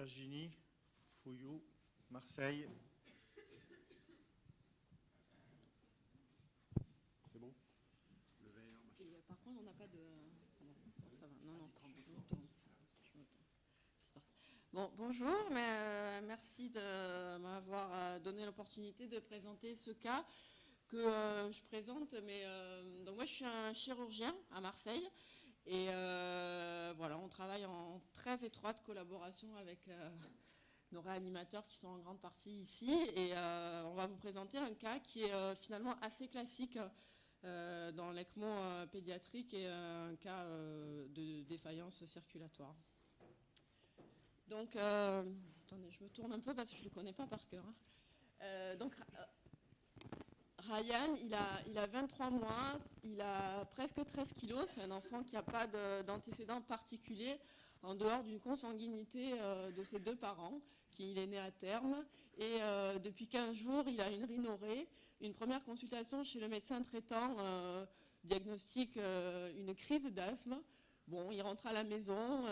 Virginie, Fouillou, Marseille. C'est bon? Par contre, on n'a pas de... Non, ça va. Non, non, bon, bonjour, mais, merci de m'avoir donné l'opportunité de présenter ce cas que je présente. Donc moi, je suis un chirurgien à Marseille. Et voilà, on travaille en très étroite collaboration avec nos réanimateurs qui sont en grande partie ici. Et on va vous présenter un cas qui est finalement assez classique dans l'ECMO pédiatrique et un cas de défaillance circulatoire. Donc, attendez, je me tourne un peu parce que je ne le connais pas par cœur. Donc, Ryan, il a 23 mois, il a presque 13 kilos, c'est un enfant qui n'a pas d'antécédents particuliers en dehors d'une consanguinité de ses deux parents, qu'il est né à terme. Et depuis 15 jours, il a une rhinorrhée. Une première consultation chez le médecin traitant diagnostique une crise d'asthme. Bon, il rentre à la maison.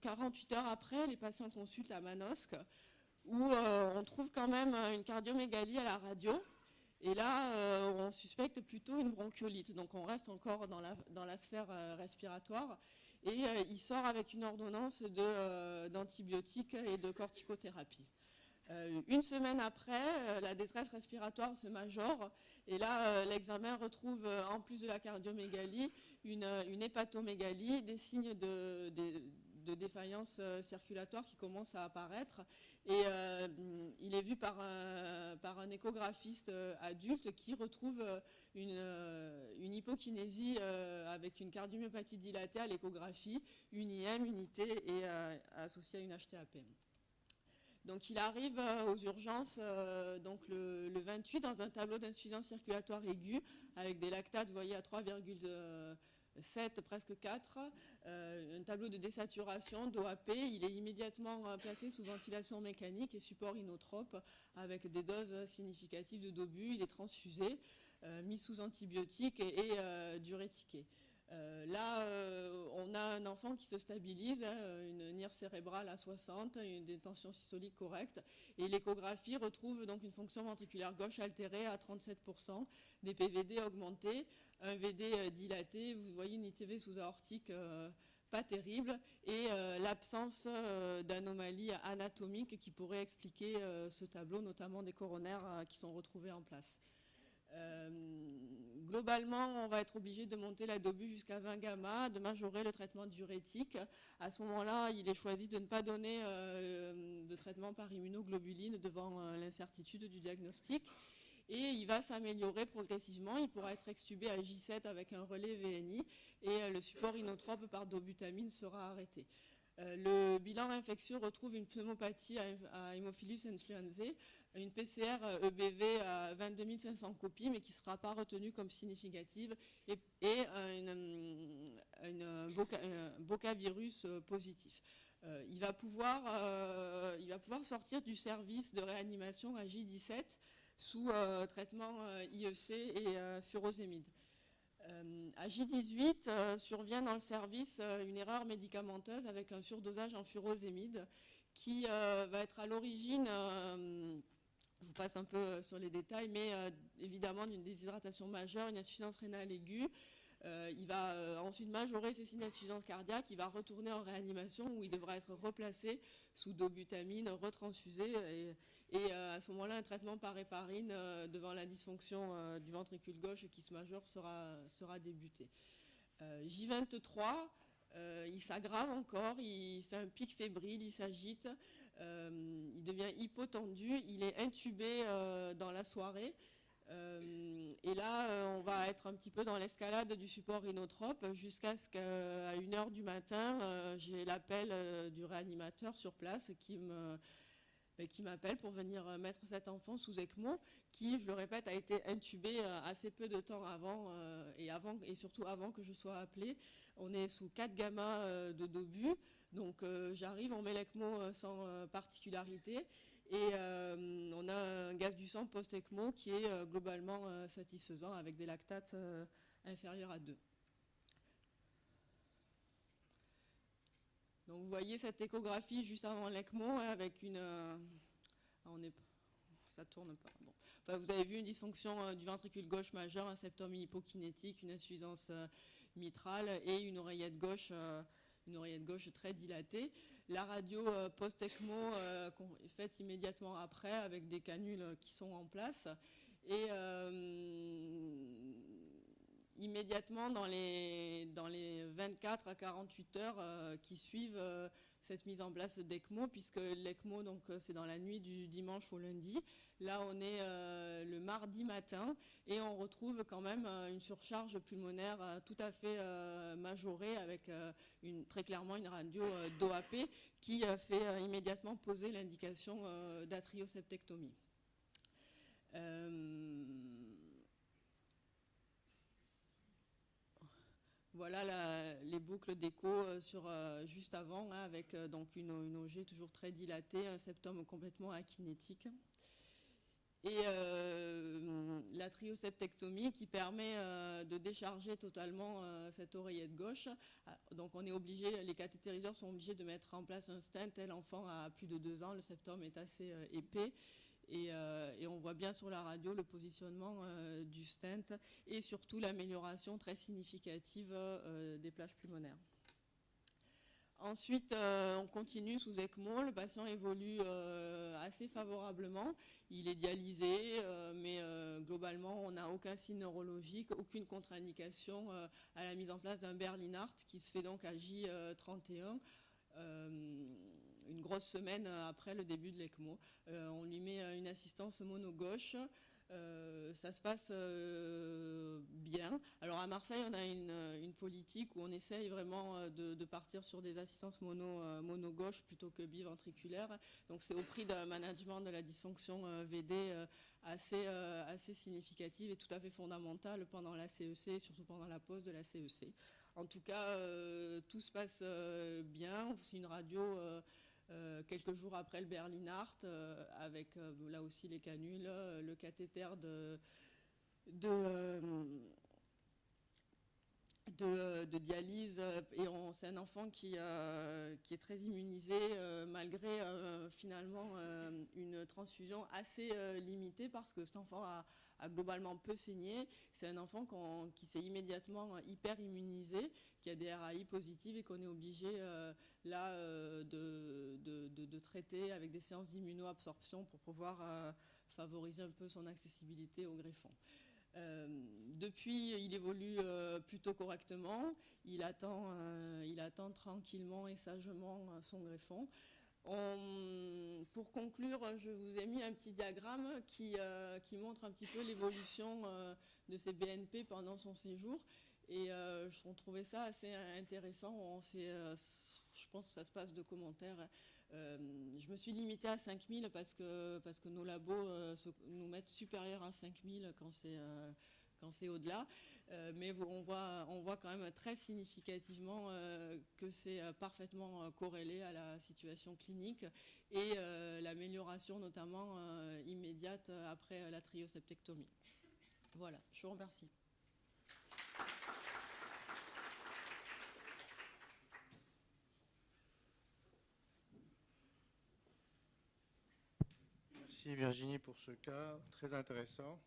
48 heures après, les patients consultent à Manosque, où on trouve quand même une cardiomégalie à la radio. Et là, on suspecte plutôt une bronchiolite. Donc on reste encore dans la sphère respiratoire. Et il sort avec une ordonnance d'antibiotiques et de corticothérapie. Une semaine après, la détresse respiratoire se majore. Et là, l'examen retrouve, en plus de la cardiomégalie, une hépatomégalie, des signes de défaillance circulatoire qui commencent à apparaître. Et il est vu par un échographiste adulte qui retrouve une hypokinésie avec une cardiomyopathie dilatée à l'échographie, une IM, unité et associée à une HTAP. Donc il arrive aux urgences donc le 28 dans un tableau d'insuffisance circulatoire aiguë avec des lactates, vous voyez, à 3,7, presque 4, un tableau de désaturation d'OAP. Il est immédiatement placé sous ventilation mécanique et support inotrope avec des doses significatives de d'obus. Il est transfusé, mis sous antibiotiques et diurétiqué. Là, on a un enfant qui se stabilise, une NIR cérébrale à 60, une tension systolique correcte, et l'échographie retrouve donc une fonction ventriculaire gauche altérée à 37%, des PVD augmentés, un VD dilaté, vous voyez une ITV sous-aortique pas terrible, et l'absence d'anomalies anatomiques qui pourraient expliquer ce tableau, notamment des coronaires qui sont retrouvés en place. Globalement, on va être obligé de monter la DOBU jusqu'à 20 gamma, de majorer le traitement diurétique. À ce moment-là, il est choisi de ne pas donner de traitement par immunoglobuline devant l'incertitude du diagnostic. Et il va s'améliorer progressivement. Il pourra être extubé à J7 avec un relais VNI et le support inotrope par dobutamine sera arrêté. Le bilan infectieux retrouve une pneumopathie à Haemophilus influenzae, une PCR EBV à 22 500 copies, mais qui ne sera pas retenue comme significative, et un bocavirus positif. Il va pouvoir sortir du service de réanimation à J17 sous traitement IEC et furosémide. À J18, survient dans le service une erreur médicamenteuse avec un surdosage en furosémide qui va être à l'origine, je vous passe un peu sur les détails, mais évidemment d'une déshydratation majeure, une insuffisance rénale aiguë. Il va ensuite majorer ses signes d'insuffisance cardiaque, il va retourner en réanimation où il devra être replacé sous dobutamine, retransfusé et à ce moment-là un traitement par héparine devant la dysfonction du ventricule gauche qui se majeure sera débuté. J23, il s'aggrave encore, il fait un pic fébrile, il s'agite, il devient hypotendu, il est intubé dans la soirée. Et là, on va être un petit peu dans l'escalade du support inotrope jusqu'à ce qu'à 1h du matin, j'ai l'appel du réanimateur sur place qui m'appelle pour venir mettre cet enfant sous ECMO qui, je le répète, a été intubé assez peu de temps avant et surtout avant que je sois appelée. On est sous 4 gamma de d'obus, donc j'arrive, on met l'ECMO sans particularité. Et on a un gaz du sang post-ECMO qui est globalement satisfaisant avec des lactates inférieurs à 2. Donc vous voyez cette échographie juste avant l'ECMO avec une... ça tourne pas. Bon. Enfin, vous avez vu une dysfonction du ventricule gauche majeur, un septum hypokinétique, une insuffisance mitrale et une oreillette gauche très dilatée. La radio post-ECMO est faite immédiatement après avec des canules qui sont en place. Et immédiatement dans les 24 à 48 heures qui suivent cette mise en place d'ECMO, puisque l'ECMO, donc, c'est dans la nuit du dimanche au lundi. Là, on est le mardi matin et on retrouve quand même une surcharge pulmonaire tout à fait majorée avec très clairement une radio d'OAP qui fait immédiatement poser l'indication d'atrioseptectomie. Voilà les boucles d'écho juste avant, hein, avec donc une OG toujours très dilatée, un septum complètement akinétique. Et la trioseptectomie qui permet de décharger totalement cette oreillette gauche. Donc on est obligé, les cathétériseurs sont obligés de mettre en place un stent. L'enfant a plus de 2 ans, le septum est assez épais. Et on voit bien sur la radio le positionnement du stent et surtout l'amélioration très significative des plages pulmonaires. Ensuite, on continue sous ECMO. Le patient évolue assez favorablement. Il est dialysé, mais globalement, on n'a aucun signe neurologique, aucune contre-indication à la mise en place d'un Berlin Heart qui se fait donc à J31. Une grosse semaine après le début de l'ECMO. On lui met une assistance mono-gauche. Ça se passe bien. Alors à Marseille, on a une politique où on essaye vraiment de partir sur des assistances mono-gauche plutôt que biventriculaires. Donc c'est au prix d'un management de la dysfonction VD assez significative et tout à fait fondamentale pendant la CEC, surtout pendant la pause de la CEC. En tout cas, tout se passe bien. C'est une radio quelques jours après le Berlin Heart, avec là aussi les canules, le cathéter de dialyse. Et c'est un enfant qui est très immunisé, malgré finalement une transfusion assez limitée, parce que cet enfant a globalement peu saigné. C'est un enfant qui s'est immédiatement hyper immunisé, qui a des RAI positives et qu'on est obligé là de traiter avec des séances d'immunoabsorption pour pouvoir favoriser un peu son accessibilité au greffon. Depuis, il évolue plutôt correctement. Il attend tranquillement et sagement son greffon. Pour conclure, je vous ai mis un petit diagramme qui montre un petit peu l'évolution de ces BNP pendant son séjour. Et on trouvait ça assez intéressant. Je pense que ça se passe de commentaires. Je me suis limitée à 5000 parce que nos labos nous mettent supérieur à 5000 quand c'est au-delà. Mais on voit quand même très significativement que c'est parfaitement corrélé à la situation clinique et l'amélioration notamment immédiate après la trioseptectomie. Voilà, je vous remercie. Merci Virginie pour ce cas très intéressant.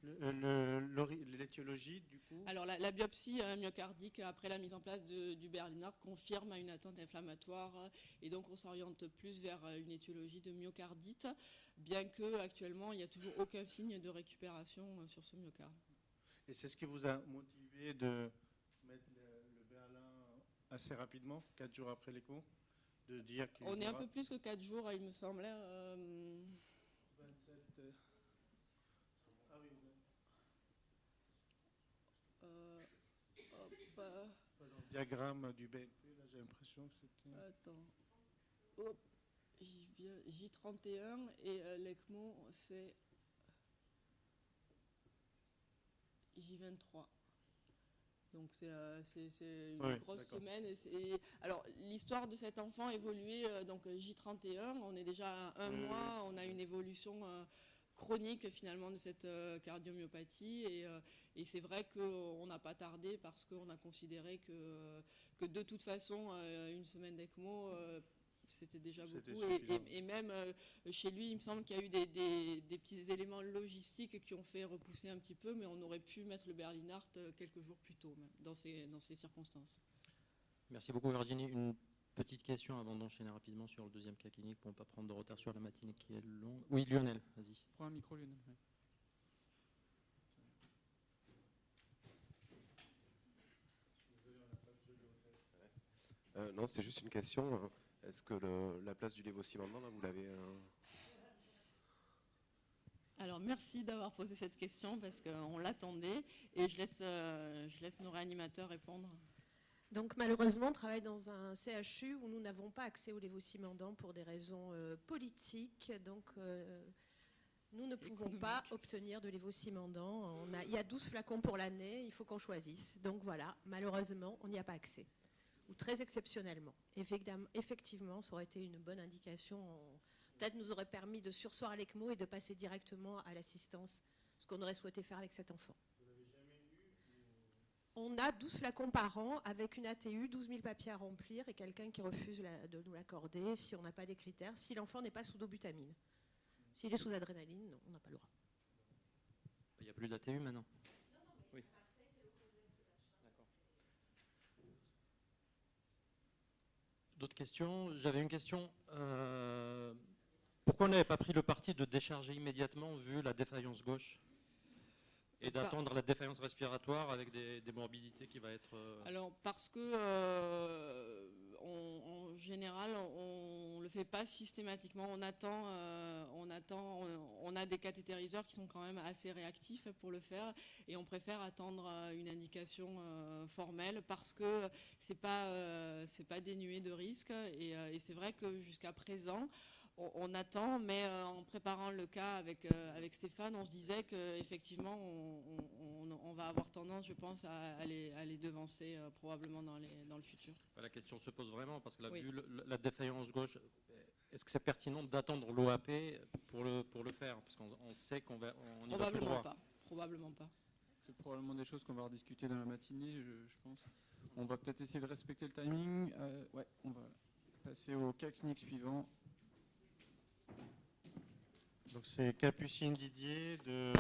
L'étiologie, du coup. Alors la biopsie myocardique après la mise en place du Berlin Heart confirme une attente inflammatoire et donc on s'oriente plus vers une étiologie de myocardite, bien que actuellement il n'y a toujours aucun signe de récupération sur ce myocarde. Et c'est ce qui vous a motivé de mettre le Berlin assez rapidement, 4 jours après l'ECMO, de dire qu'il On est un peu plus que 4 jours, il me semblait. 27. Ah oui. Dans le diagramme du BNP, là, j'ai l'impression que c'était... Attends. Hop. J31 et l'ECMO, c'est J23. Donc c'est une grosse semaine. Alors l'histoire de cet enfant évoluait, donc J31, on est déjà à 1 mois, on a une évolution chronique finalement de cette cardiomyopathie et c'est vrai qu'on n'a pas tardé parce qu'on a considéré que de toute façon une semaine d'ECMO c'était déjà beaucoup et même chez lui il me semble qu'il y a eu des petits éléments logistiques qui ont fait repousser un petit peu, mais on aurait pu mettre le Berlinart quelques jours plus tôt même, dans ces circonstances. Merci beaucoup Virginie. Une petite question avant d'enchaîner rapidement sur le deuxième cas clinique pour ne pas prendre de retard sur la matinée qui est longue. Oui, Lionel, vas-y. Prends un micro, Lionel. Ouais. Non, c'est juste une question. Est-ce que la place du lévossimandant, là, vous l'avez... Alors merci d'avoir posé cette question parce qu'on l'attendait et je laisse nos réanimateurs répondre. Donc malheureusement, on travaille dans un CHU où nous n'avons pas accès au lévossimandant pour des raisons politiques. Donc nous ne pouvons pas obtenir de lévossimandant. Il y a 12 flacons pour l'année, il faut qu'on choisisse. Donc voilà, malheureusement, on n'y a pas accès. Ou très exceptionnellement. Effectivement, ça aurait été une bonne indication. Peut-être nous aurait permis de surseoir à l'ECMO et de passer directement à l'assistance, ce qu'on aurait souhaité faire avec cet enfant. On a 12 flacons par an avec une ATU, 12 000 papiers à remplir et quelqu'un qui refuse de nous l'accorder si on n'a pas des critères, si l'enfant n'est pas sous dobutamine. S'il est sous adrénaline, non, on n'a pas le droit. Il n'y a plus d'ATU maintenant. Oui. D'autres questions? J'avais une question. Pourquoi on n'avait pas pris le parti de décharger immédiatement vu la défaillance gauche et d'attendre la défaillance respiratoire avec des morbidités qui va être... Alors parce que en général on le fait pas systématiquement, on a des cathétériseurs qui sont quand même assez réactifs pour le faire et on préfère attendre une indication formelle parce que c'est pas dénué de risques et c'est vrai que jusqu'à présent on attend, mais en préparant le cas avec Stéphane, on se disait qu'effectivement, on va avoir tendance, je pense, à les devancer probablement dans le futur. La question se pose vraiment, parce que là, oui. Vu la défaillance gauche, est-ce que c'est pertinent d'attendre l'OAP pour le faire? Parce qu'on sait qu'on y va tout droit. Probablement pas. C'est probablement des choses qu'on va rediscuter dans la matinée, je pense. On va peut-être essayer de respecter le timing. Ouais, on va passer au cas clinique suivant. Donc c'est Capucine Didier de